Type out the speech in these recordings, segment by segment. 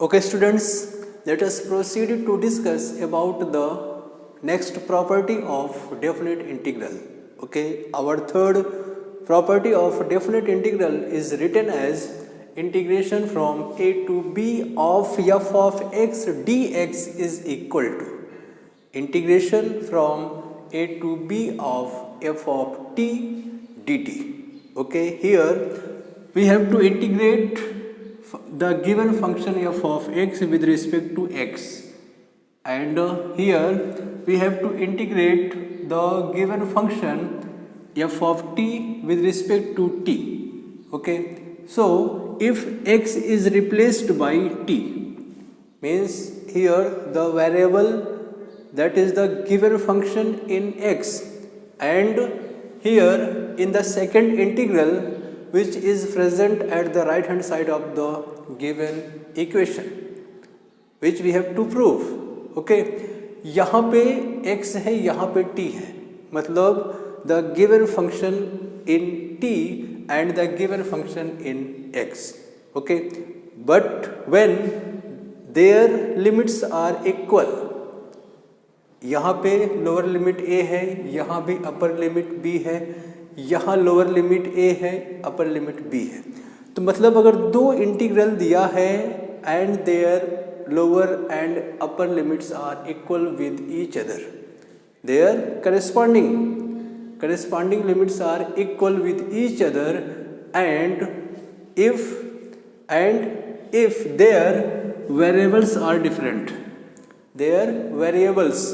Okay students, let us proceed to discuss about the next property of definite integral. Okay, our third property of definite integral is written as integration from a to b of f of x dx is equal to integration from a to b of f of t dt. Okay, here we have to integrate the given function f of x with respect to x, and here we have to integrate the given function f of t with respect to t. Okay, so if x is replaced by t, means here the variable that is the given function in x, and here in the second integral which is present at the right hand side of the given equation, which we have to prove. Okay, यहाँ पे x है, यहाँ पे t है, मतलब the given function in t and the given function in x. Okay, but when their limits are equal, यहाँ पे lower limit a है, यहाँ भी अपर लिमिट b है, यहाँ लोअर लिमिट a है, अपर लिमिट b है, तो मतलब अगर दो इंटीग्रल दिया है and their lower and upper limits are equal with each other, their corresponding limits are equal with each other, and if their variables are different, their variables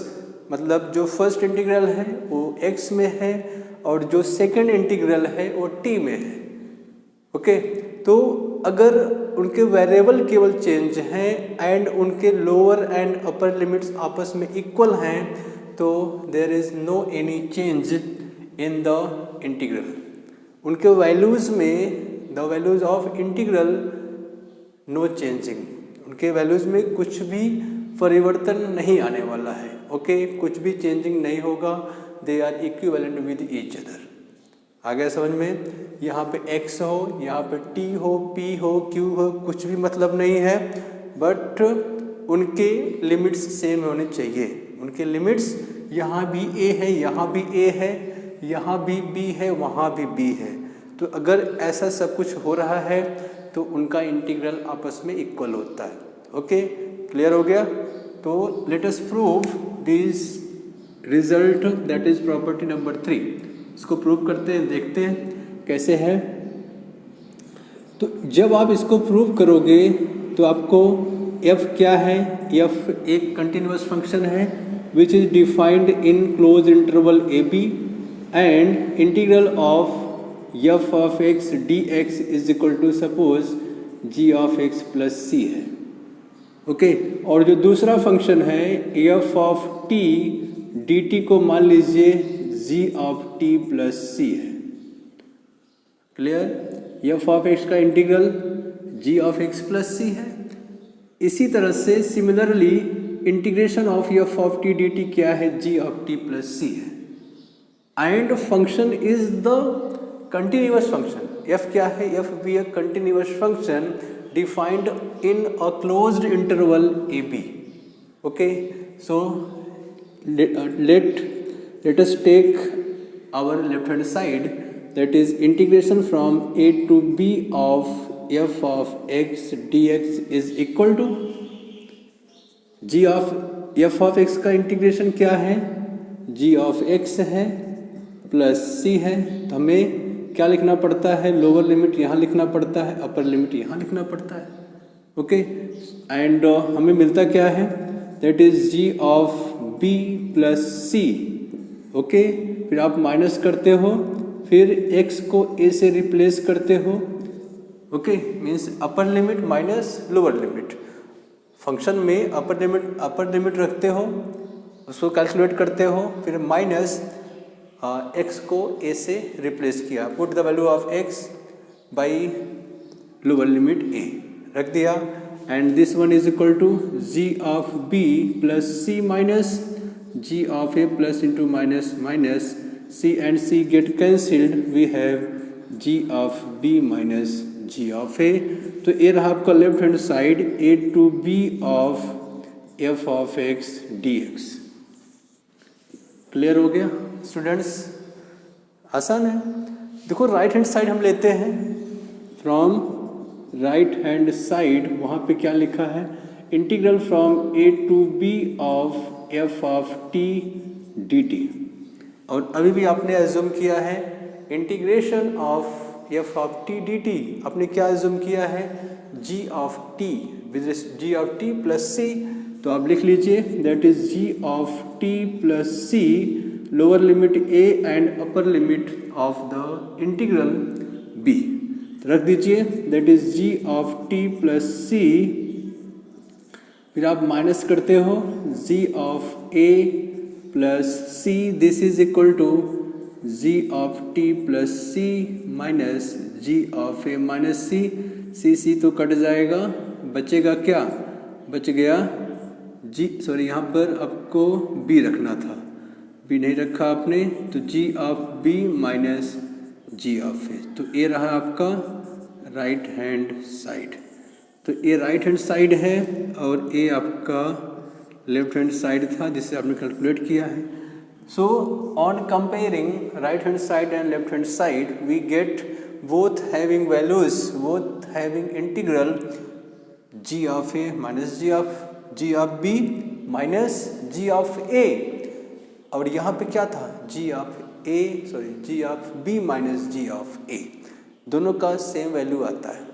मतलब जो first integral है वो x में है और जो सेकंड इंटीग्रल है वो t में है. ओके, तो अगर उनके वेरिएबल केवल चेंज हैं एंड उनके लोअर एंड अपर लिमिट्स आपस में इक्वल हैं, तो there is no any change in the integral. उनके वैल्यूज़ में, the values of integral no changing, उनके वैल्यूज़ में कुछ भी परिवर्तन नहीं आने वाला है. ओके, कुछ भी चेंजिंग नहीं होगा, they are equivalent with each other. आ गया समझ में? यहाँ पे x हो, यहाँ पे t हो, p हो, q हो, कुछ भी मतलब नहीं है, बट उनके लिमिट्स सेम होने चाहिए. उनके लिमिट्स यहाँ भी a है, यहाँ भी a है, यहाँ भी b है, वहाँ भी b है. तो अगर ऐसा सब कुछ हो रहा है तो उनका इंटीग्रल आपस में इक्वल होता है. ओके, क्लियर हो गया? तो late us prove this result, that is property number 3. इसको प्रूव करते हैं, देखते हैं कैसे है. तो जब आप इसको प्रूव करोगे तो आपको f क्या है? f एक कंटिन्यूअस फंक्शन है which is defined in close interval a b, and integral of f of x dx is equal to suppose g of x plus c है. ओके, और जो दूसरा फंक्शन है f ऑफ t dt को मान लीजिए g of t plus c है. Clear? f of x का integral g of x plus c है. इसी तरह से similarly integration of f of t dt क्या है? g of t plus c है. And function is the continuous function. f क्या है? f भी एक continuous function defined in a closed interval a b. Okay, so let us take our left hand side, that is integration from a to b of f of x dx is equal to g of f of x का integration क्या है? g of x है plus c है. तो हमें क्या लिखना पड़ता है? लोअर लिमिट यहाँ लिखना पड़ता है, अपर लिमिट यहाँ लिखना पड़ता है. ओके, एंड हमें मिलता क्या है? That is g of b plus c. Okay, फिर आप माइनस करते हो, फिर x को a से रिप्लेस करते हो. Okay, means upper limit minus lower limit. Function में अपर लिमिट रखते हो, उसको कैलकुलेट करते हो, फिर माइनस x को a से रिप्लेस किया, put the value of x by lower limit a रख दिया, and this one is equal to g of b plus c minus g of a plus into minus minus c and c get cancelled, we have g of b minus G of A. तो ये रहा आपका left hand side A to B of F of x D X. Clear हो गया students? आसान है। देखो right hand side हम लेते हैं, फ्रॉम राइट हैंड साइड वहाँ पे क्या लिखा है, integral from A to B of F of T D T. और अभी भी आपने एज्यूम किया है integration of F of T D T, आपने क्या एज्यूम किया है, G of T with G of T plus C. तो आप लिख लीजिए that is G of T plus C, lower limit A and upper limit of the integral B. रख दीजिए that is G of T plus C, फिर आप minus करते हो G of A plus C, this is equal to G of T plus C minus ji of A minus C, C तो cut जाएगा, बचेगा क्या, बच गया जी, सॉरी यहाँ पर आपको बी रखना था, बी नहीं रखा आपने, तो G of B minus ji of A. तो ये रहा आपका राइट हैंड साइड। तो ये राइट हैंड साइड है और ये आपका लेफ्ट हैंड साइड था जिसे आपने कैलकुलेट किया है। So on comparing right hand side and left hand side we get both having values, both having integral g of A minus ji of B minus ji of a. और यहाँ पे क्या था, g of a, sorry g of B minus ji of a, दोनों का same value आता है,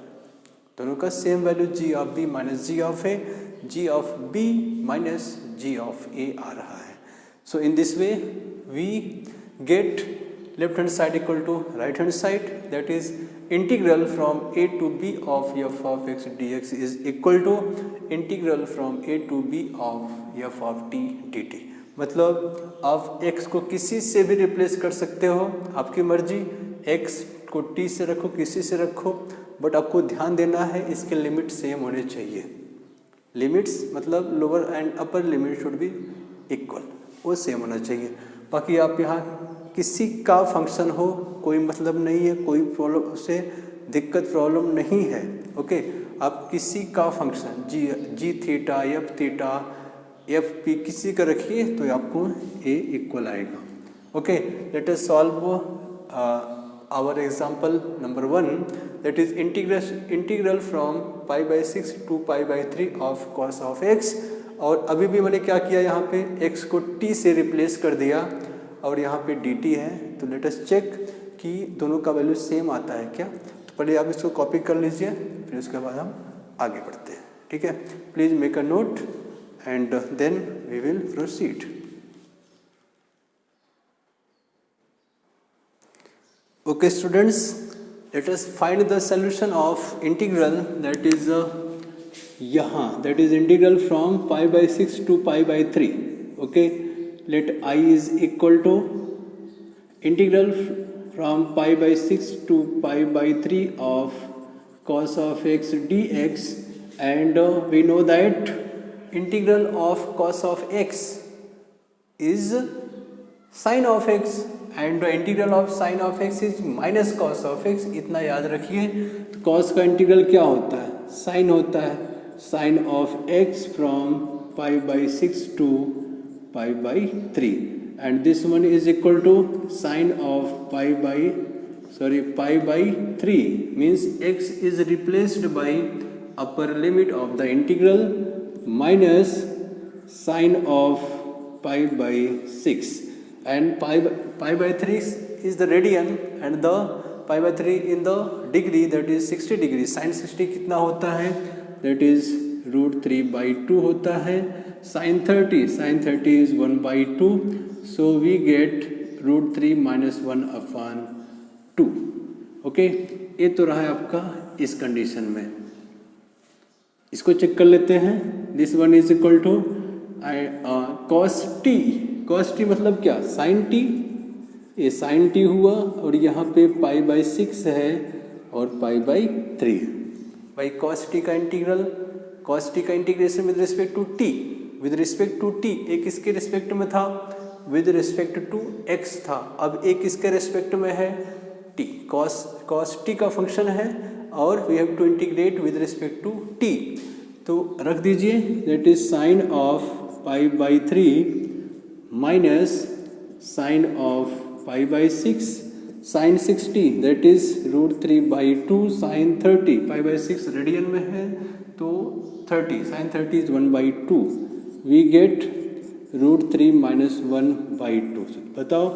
दोनों का same value g of B minus ji of a, g of B minus ji of a आ रहा है। So in this way we get left hand side equal to right hand side, that is integral from A to B of F of x D x is equal to integral from A to B of F of T D t. मतलब आप x को किसी से भी replace कर सकते हो, आपकी मर्जी, x को t से रखो, किसी से रखो, बट आपको ध्यान देना है इसके लिमिट सेम होने चाहिए। लिमिट्स मतलब lower and upper limit should be equal, वो सेम होना चाहिए। बाकी आप यहाँ किसी का फंक्शन हो कोई मतलब नहीं है, कोई प्रॉब्लम उससे दिक्कत प्रॉब्लम नहीं है। ओके, आप किसी का function g theta f theta f p किसी का रखिए तो आपको ए इक्वल आएगा। Okay, let us solve our example number 1, that is integral from pi by 6 to pi by 3 of cos of x. और अभी भी मैंने क्या किया, यहाँ पे x को t से रिप्लेस कर दिया और यहाँ पे dt है। तो लेट अस चेक कि दोनों का वैल्यू सेम आता है क्या। तो पहले आप इसको कॉपी कर लीजिए, फिर उसके बाद हम आगे बढ़ते हैं। ठीक है, please make a note and then we will proceed. Okay students, let us find the solution of integral that is यहाँ, that is integral from pi by 6 to pi by 3. Okay, let I is equal to integral from pi by 6 to pi by 3 of cos of x dx, and we know that integral of cos of x is sin of x and the integral of sin of x is minus cos of x। इतना याद रखिए। तो cos का integral क्या होता है, sin होता है, sin of x from pi by 6 to pi by 3, and this one is equal to sin of pi by 3, means x is replaced by upper limit of the integral minus sine of pi by 6, and pi by 3 is the radian and the pi by 3 in the degree, that is 60 degree। sin 60 कितना होता है, that is √3/2 होता है। sin 30 is 1/2, so we get √3 minus 1/2। Okay, ये तो रहा है आपका इस कंडीशन में। इसको चेक कर लेते हैं। This one is equal to cos t मतलब क्या, sin t, ये sin t हुआ और यहाँ पे पाई बाई 6 है और पाई बाई 3। भाई cos t का integration with respect to t, एक किसके रिस्पेक्ट में था, विद रिस्पेक्ट टू x था, अब एक किसके रिस्पेक्ट में है, t। cos t का फंक्शन है और we have to integrate with respect to t। तो रख दीजिए that is sine of pi by 3 minus sine of pi by 6 sine 60 that is √3/2 sine 30 pi by 6 radian में है तो 30 sine 30 is 1/2 we get √3 minus 1/2। बताओ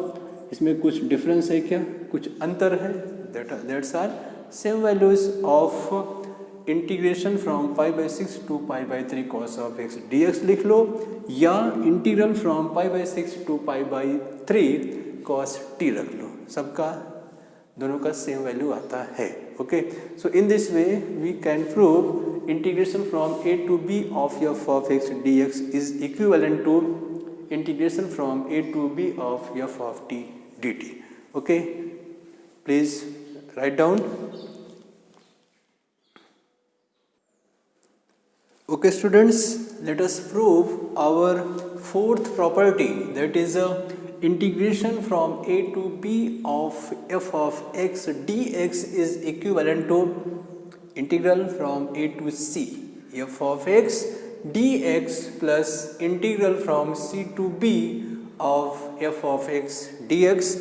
इसमें कुछ difference है क्या, कुछ अंतर है? That's are same values of integration from pi by 6 to pi by 3 cos of x dx लिख लो, या integral from pi by 6 to pi by 3 cos t रख लो, सबका दोनों का सेम वैल्यू आता है। Okay, so in this way we can prove integration from a to b of f of x dx is equivalent to integration from a to b of f of t dt. Okay, please write down. Okay students, let us prove our fourth property, that is integration from a to b of f of x dx is equivalent to integral from a to c f of x dx plus integral from c to b of f of x dx,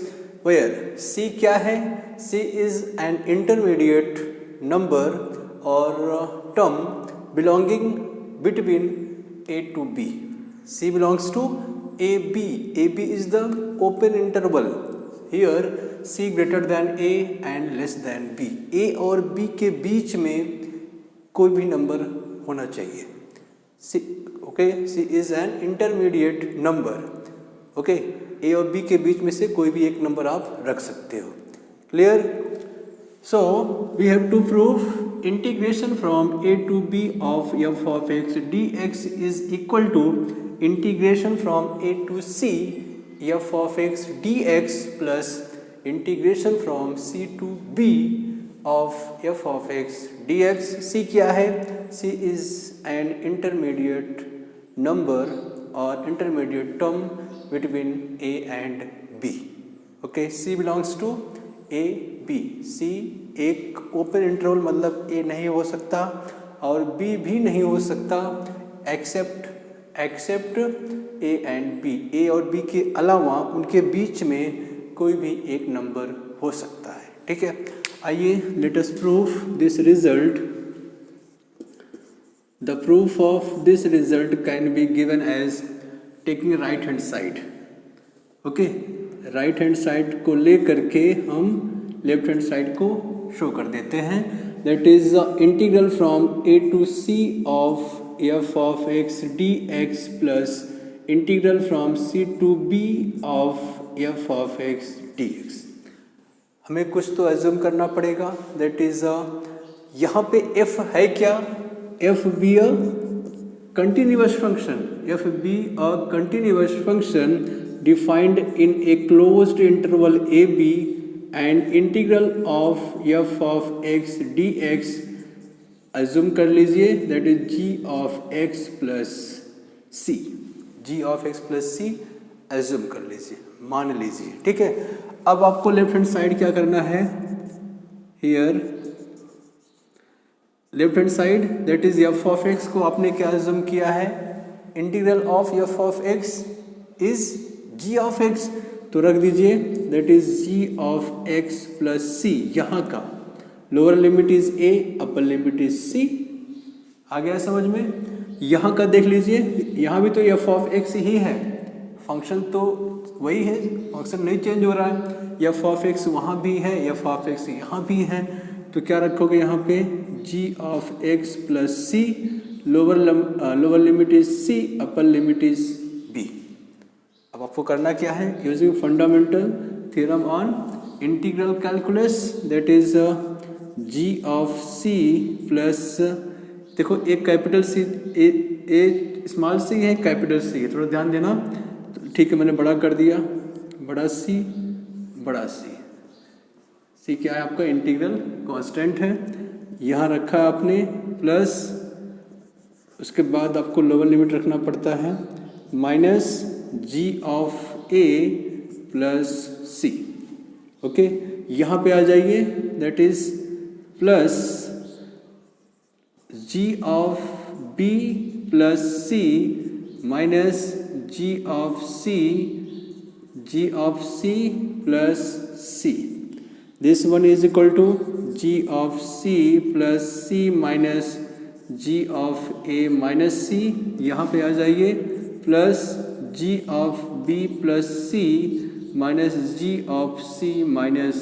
where c क्या है? c is an intermediate number or term belonging between a to b. c belongs to ab. ab is the open interval. Here c greater than a and less than b. a और b के बीच में कोई भी number होना चाहिए। c, okay, c is an intermediate number. Okay, a और b के बीच में से कोई भी एक नंबर आप रख सकते हो। Clear? So we have to prove integration from a to b of f of x dx is equal to integration from a to c f of x dx plus integration from c to b of f of x dx। c क्या है? c is an intermediate number or intermediate term between a and b. Okay, c belongs to a b. c एक open interval मतलब a नहीं हो सकता और b भी नहीं हो सकता accept a and b. a और b के अलावा उनके बीच में कोई भी एक नंबर हो सकता है। ठीक है, आइए let us prove this result. The proof of this result can be given as taking right hand side. Okay, right hand side को ले करके हम लेफ्ट हैंड साइड को शो कर देते हैं। That is integral from a to c of f of x dx plus integral from c to b of f of x dx। हमें कुछ तो एज्यूम करना पड़ेगा। दैट इज यहाँ पे f है क्या? f be a continuous function, f be a continuous function defined in a closed interval ab and integral of f of x dx assume कर लीजिए that is g of x plus c, g of x plus c assume कर लीजिए, मान लीजिए। ठीक है, अब आपको लेफ्ट हैंड साइड क्या करना है? Here left hand side that is f of x को आपने क्या assume किया है? Integral of f of x is g of x, तो रख दीजिए that is g of x plus c। यहाँ का lower limit is a, upper limit is c। आ गया समझ में? यहाँ का देख लीजिए, यहाँ भी तो f of x ही है, फंक्शन तो वही है, फंक्शन नहीं चेंज हो रहा है। f of x वहाँ भी है, f of x यहाँ भी है, तो क्या रखोगे यहाँ पे? g of x plus c, lower limit is c, upper limit is b। अब आपको करना क्या है? Using fundamental theorem on integral calculus, that is g of c plus, देखो एक कैपिटल सी ए स्मॉल सी है, कैपिटल सी है, थोड़ा ध्यान देना। ठीक है, मैंने बड़ा कर दिया, बड़ा सी बड़ा सी। सी क्या है आपका? इंटीग्रल कांस्टेंट है, यहाँ रखा आपने प्लस, उसके बाद आपको लोअर लिमिट रखना पड़ता है minus g of a plus c। Okay, यहाँ पे आ जाइए that is plus g of b plus C minus ji of c plus c. This one is equal to g of c plus c minus g of a minus c. यहाँ पे आ जाइए plus g of b plus c minus g of c minus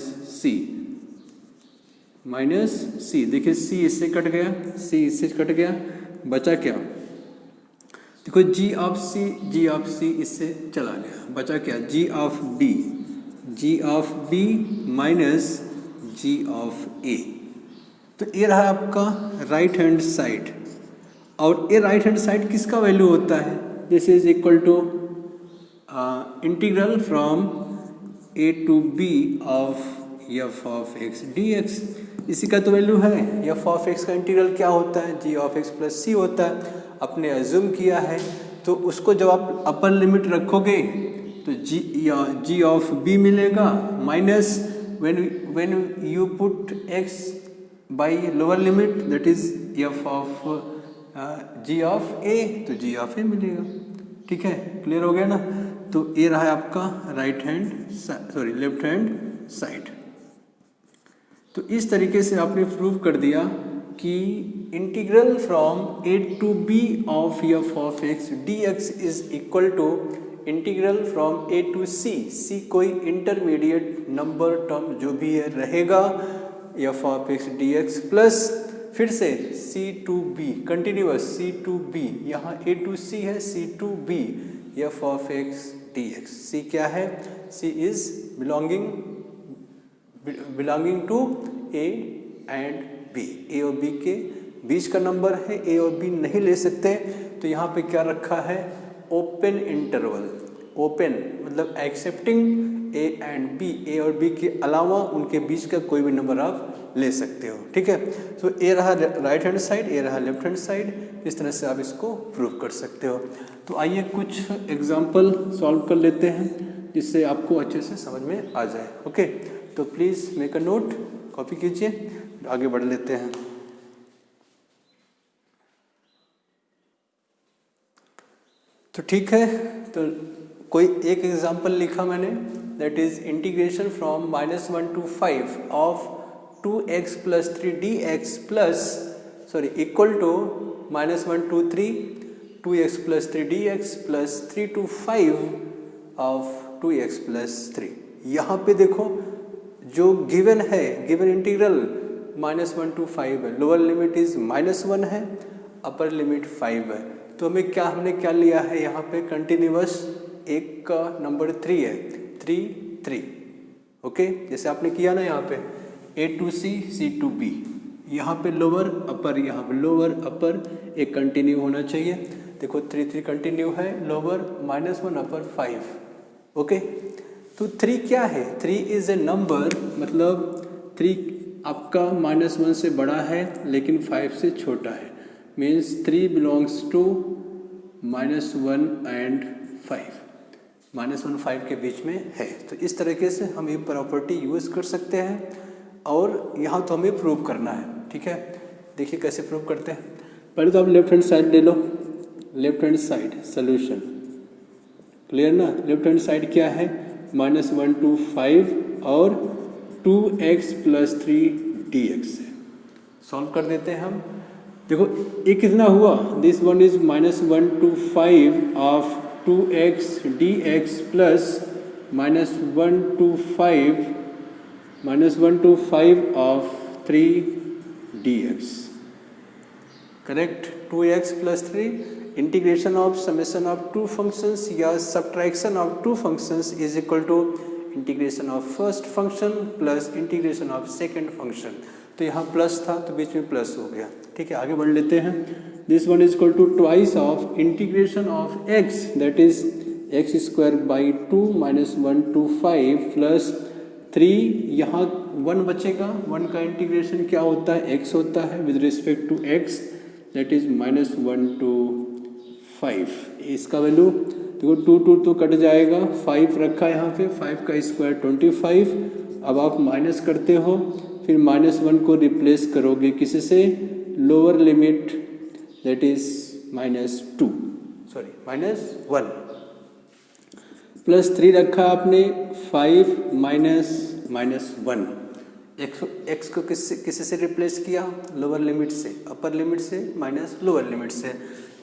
c. देखिए c इससे cut गया, बचा क्या? देखो g of c इससे चला गया, बचा क्या? g of b minus g of a. तो ये रहा आपका राइट हैंड साइड. और ये राइट हैंड साइड किसका वैल्यू होता है? This is equal to integral from a to b of f of x dx. इसी का तो वैल्यू है. f ऑफ x का इंटीग्रल क्या होता है? g of x plus c होता है. आपने अज्यूम किया है, तो उसको जब आप अपर लिमिट रखोगे तो g ऑफ b मिलेगा minus when you put x by lower limit that is f of g of a, तो g of a मिलेगा. ठीक है, क्लियर हो गया ना? तो ये रहा आपका लेफ्ट हैंड साइड. तो इस तरीके से आपने प्रूव कर दिया कि integral from a to b of f of x dx is equal to integral from a to c कोई इंटरमीडिएट नंबर टर्म जो भी है रहेगा f of x dx plus फिर से c to b continuous c to b, यहाँ a to c है, c to b f of x dx. c क्या है? c is belonging to a and b. a और b के बीच का number है, a और b नहीं ले सकते, तो यहाँ पे क्या रखा है? Open interval. ओपन मतलब एक्सेप्टिंग ए एंड बी, ए और बी के अलावा उनके बीच का कोई भी नंबर आप ले सकते हो. ठीक है, तो ए रहा राइट हैंड साइड, ए रहा लेफ्ट हैंड साइड. इस तरह से आप इसको प्रूव कर सकते हो. तो आइए कुछ एग्जांपल सॉल्व कर लेते हैं जिससे आपको अच्छे से समझ में आ जाए. ओके, तो please make a note, copy कीजिए, आगे बढ़ लेते हैं. तो ठीक है, तो कोई एक एग्जांपल लिखा मैंने, that is integration from -1 to 5 of 2x plus 3 dx plus equal to -1 to 3 2x plus 3 dx plus 3 to 5 of 2x plus 3. यहाँ पे देखो जो गिवन है, गिवन इंटीग्रल -1 to 5 है, लोअर लिमिट इज -1 है, अपर लिमिट 5 है. तो हमने क्या लिया है यहाँ पे? कंटिन्यूअस एक का नंबर 3 है, 3. ओके, जैसे आपने किया ना यहाँ पे a to c to b, यहाँ पे लोअर अपर, यहाँ पे लोअर अपर एक कंटिन्यू होना चाहिए. देखो 3 कंटिन्यू है, लोअर -1 अपर 5. ओके, तो 3 क्या है? 3 इज ए नंबर, मतलब 3 आपका -1 से बड़ा है लेकिन 5 से छोटा है. Means 3 belongs to -1 and 5. -1 5 के बीच में है. तो इस तरीके से हम ये प्रॉपर्टी यूज़ कर सकते हैं और यहाँ तो हमें प्रूव करना है. ठीक है, देखिए कैसे प्रूव करते हैं. पहले तो आप लेफ्ट हैंड साइड ले लो. Left hand side solution clear ना? लेफ्ट हैंड साइड क्या है? -1 to 5 और 2x प्लस 3 dx से सॉल्व कर देते हैं हम. देखो ये कितना हुआ? This one is -1 to 5 of 2x dx plus -1 to 5 of 3 dx. Correct? 2x plus 3 integration of summation of two functions या subtraction of two functions is equal to integration of first function plus integration of second function. तो यहाँ plus था तो बीच में plus हो गया. ठीक है, आगे बढ़ लेते हैं. This one is equal to twice of integration of x, that is x² by 2 -1 to 5 plus 3. यहाँ 1 बचेगा. 1 का इंटीग्रेशन क्या होता है? x होता है with respect to x, that is -1 to 5. इसका वैल्यू देखो 2 तो कट जाएगा, 5 रखा यहाँ पे, 5 का स्क्वायर 25. अब आप माइनस करते हो, फिर -1 को रिप्लेस करोगे किसी से? लोअर लिमिट दैट इज -1 +3 रखा आपने 5 -1 एक्स को किससे से रिप्लेस किया, लोअर लिमिट से, अपर लिमिट से माइनस लोअर लिमिट से,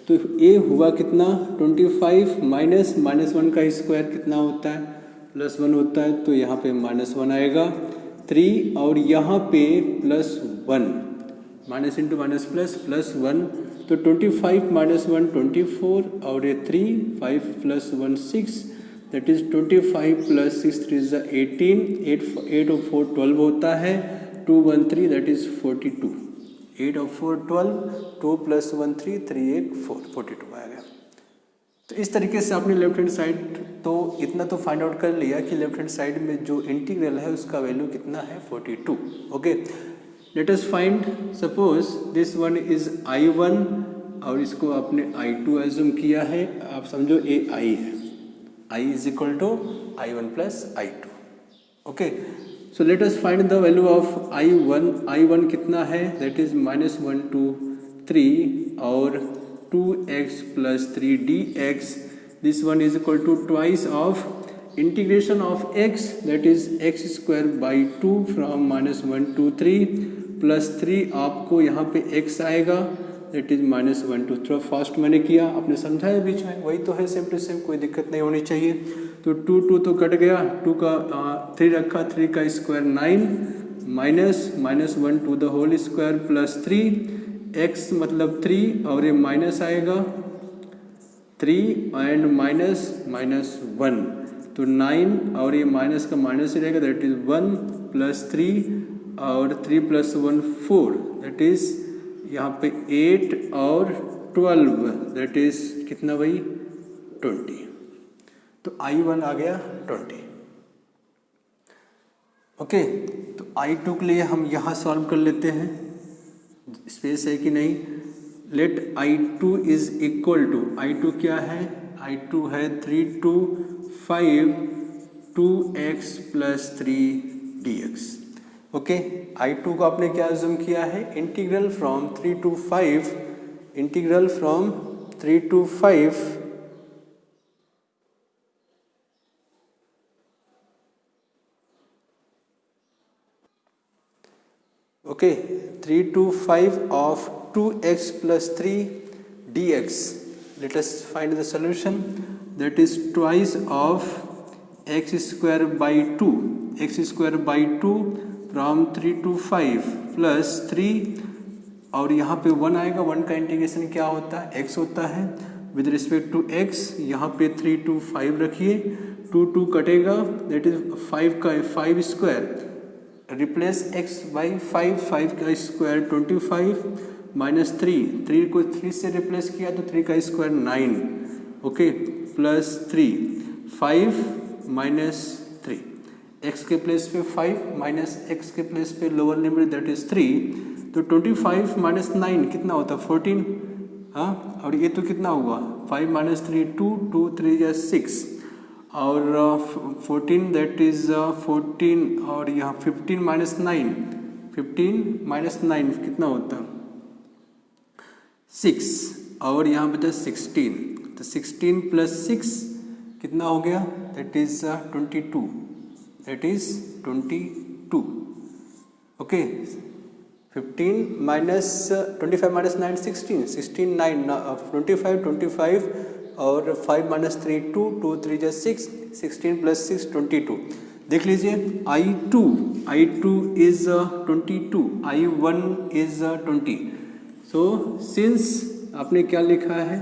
तो ये हुआ कितना 25 -1 का स्क्वायर कितना होता है +1 होता है, तो यहाँ पे -1 आएगा 3 और यहाँ पे +1 माइनस इंटू माइनस +1 तो 25 -1 24 और ये 3 5 +1 6 दैट इज 25 + 6 3 इज 18 8 और 4 12 होता है 2 1 3 दैट इज 42 8 और 4 12 2 + 1 3 3 8 4 42 आ गया। तो इस तरीके से आपने लेफ्ट हैंड साइड तो इतना तो फाइंड आउट कर लिया कि लेफ्ट हैंड साइड में जो इंटीग्रल है उसका वैल्यू कितना है 42। Okay, let us find suppose this one is I1 और इसको आपने I2 एज्यूम किया है, आप समझो ये I है, I is equal to I1 + I2। Okay, so let us find the value of I1 कितना है दैट इज -1 2 3 और 2x + 3 dx, this one is equal to twice of integration of x that is x²/2 from -1 to 3 + 3 आपको यहाँ पे x आएगा that is -1 to 3 first मैंने किया, आपने समझाया बीच में, वही तो है सेम टू सेम, कोई दिक्कत नहीं होनी चाहिए। तो 2 तो कट गया, 2 का 3 रखा, 3 का square 9 -1 to the whole square + 3 x मतलब 3 और ये माइनस आएगा 3 एंड -1 तो 9 और ये माइनस का माइनस ही रहेगा दैट इज 1 + 3 और 3 + 1 4 दैट इज यहाँ पे 8 और 12 दैट इज कितना भाई 20। तो I1 आ गया 20। ओके, तो I2 के लिए हम यहाँ सॉल्व कर लेते हैं, स्पेस है कि नहीं। Late I2 is equal to, I2 क्या है, I2 है 3 to 5 2x + 3 dx। Okay, I2 को आपने क्या अज्यूम किया है, integral from 3 to 5 okay 3 to 5 of 2x + 3 dx। let us find the solution that is twice of x² by 2 from 3 to 5 + 3 और यहाँ पे 1 आएगा, 1 का इंटीग्रेशन क्या होता है x होता है विद रिस्पेक्ट टू x, यहाँ पे 3 to 5 रखिए, 2 कटेगा दैट इज 5 का 5 स्क्वायर रिप्लेस x बाई 5 का स्क्वायर 25 -3 को 3 से रिप्लेस किया तो 3 का स्क्वायर 9 ओके +3 5 -3 x के प्लेस पे 5 - x के प्लेस पे लोअर लिमिट दैट इज 3 तो 25 - 9 कितना होता है 14। हाँ, और ये तो कितना हुआ 5 - 3 2 3 या 6 और 14 दैट इज 14 और यहाँ 15 - 9 कितना होता 6 और यहाँ बचा 16 तो 16 + 6 कितना हो गया दैट इज 22 ओके 15 - 25 - 9 16 9 25 और 5 - 3 2 3 जा 6 16 + 6 22। देख लीजिए I2 is 22 I1 is 20। So since आपने क्या लिखा है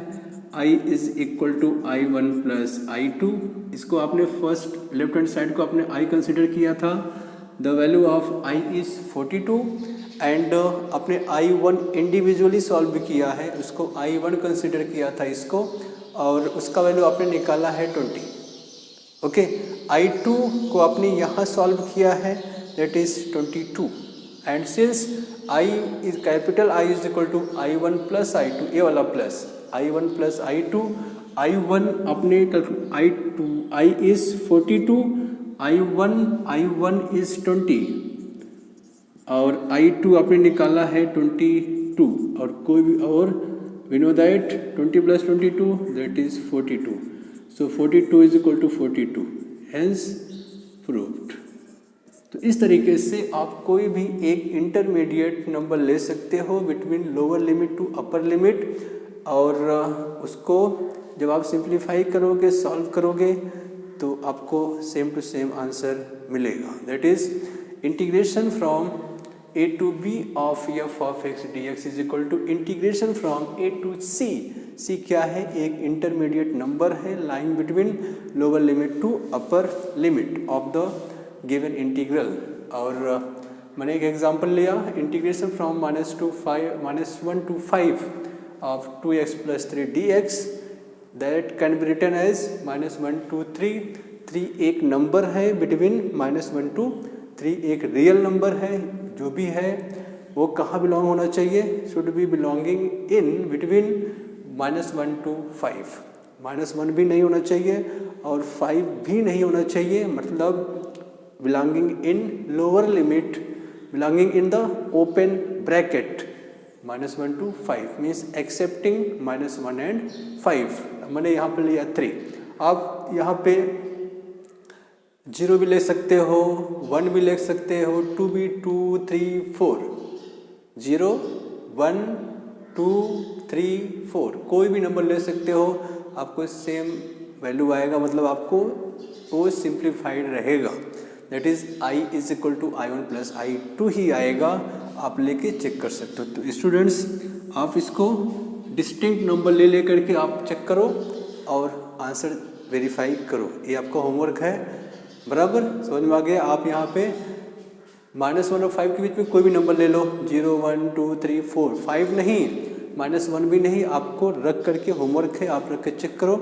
I is equal to I1 + I2, इसको आपने फर्स्ट लेफ्ट हैंड साइड को आपने I कंसिडर किया था, the value of I is 42 and आपने I1 इंडिविजुअली सॉल्व किया है, उसको I1 कंसिडर किया था इसको और उसका वैल्यू आपने निकाला है 20। ओके, I2 को आपने यहाँ सॉल्व किया है that is 22 and since capital I is equal to I1 + I2 ये वाला प्लस I1 + I2 I1 अपने I इज 42 I1 इज 20 और I2 आपने निकाला है 22 2 और कोई भी और we know that 20 plus 22 that is 42. So 42 is equal to 42. Hence proved. तो इस तरीके से आप कोई भी एक इंटरमीडिएट नंबर ले सकते हो between lower limit to upper limit, और उसको जब आप सिंप्लीफाई करोगे, सॉल्व करोगे, तो आपको सेम टू सेम आंसर मिलेगा. That is integration from a to b of f of x dx is equal to integration from a to c. c क्या है? एक इंटरमीडिएट नंबर है line between lower limit to upper limit of the given integral. और मैंने एक example लिया, integration from -1 to 5 of 2x plus 3 dx that can be written as -1 to 3. 3 एक number है बिटवीन -1 to 3, एक रियल नंबर है. जो भी है वो कहाँ बिलोंग होना चाहिए? Should be belonging in between -1 to 5. -1 भी नहीं होना चाहिए और 5 भी नहीं होना चाहिए, मतलब belonging in lower limit, belonging in the open bracket. -1 to 5 means accepting -1 and 5. मैंने यहाँ पे लिया 3. आप यहाँ पे 0 भी ले सकते हो, 1 भी ले सकते हो, 2 भी, 2, 3, 4. 0, 1, 2, 3, 4 कोई भी नंबर ले सकते हो, आपको सेम वैल्यू आएगा, मतलब आपको वो सिंप्लीफाइड रहेगा. That is i is equal to i1 plus i2 ही आएगा. आप लेके चेक कर सकते हो. तो स्टूडेंट्स, आप इसको डिस्टिंक्ट नंबर ले करके आप चेक करो और आंसर वेरीफाई करो. ये आपका होमवर्क है. बराबर समझ में आ गया? आप यहाँ पे -1 और 5 के बीच में कोई भी नंबर ले लो, 0, 1, 2, 3, 4. 5 नहीं, -1 भी नहीं, आपको रख करके होमवर्क है, आप रख के चेक करो.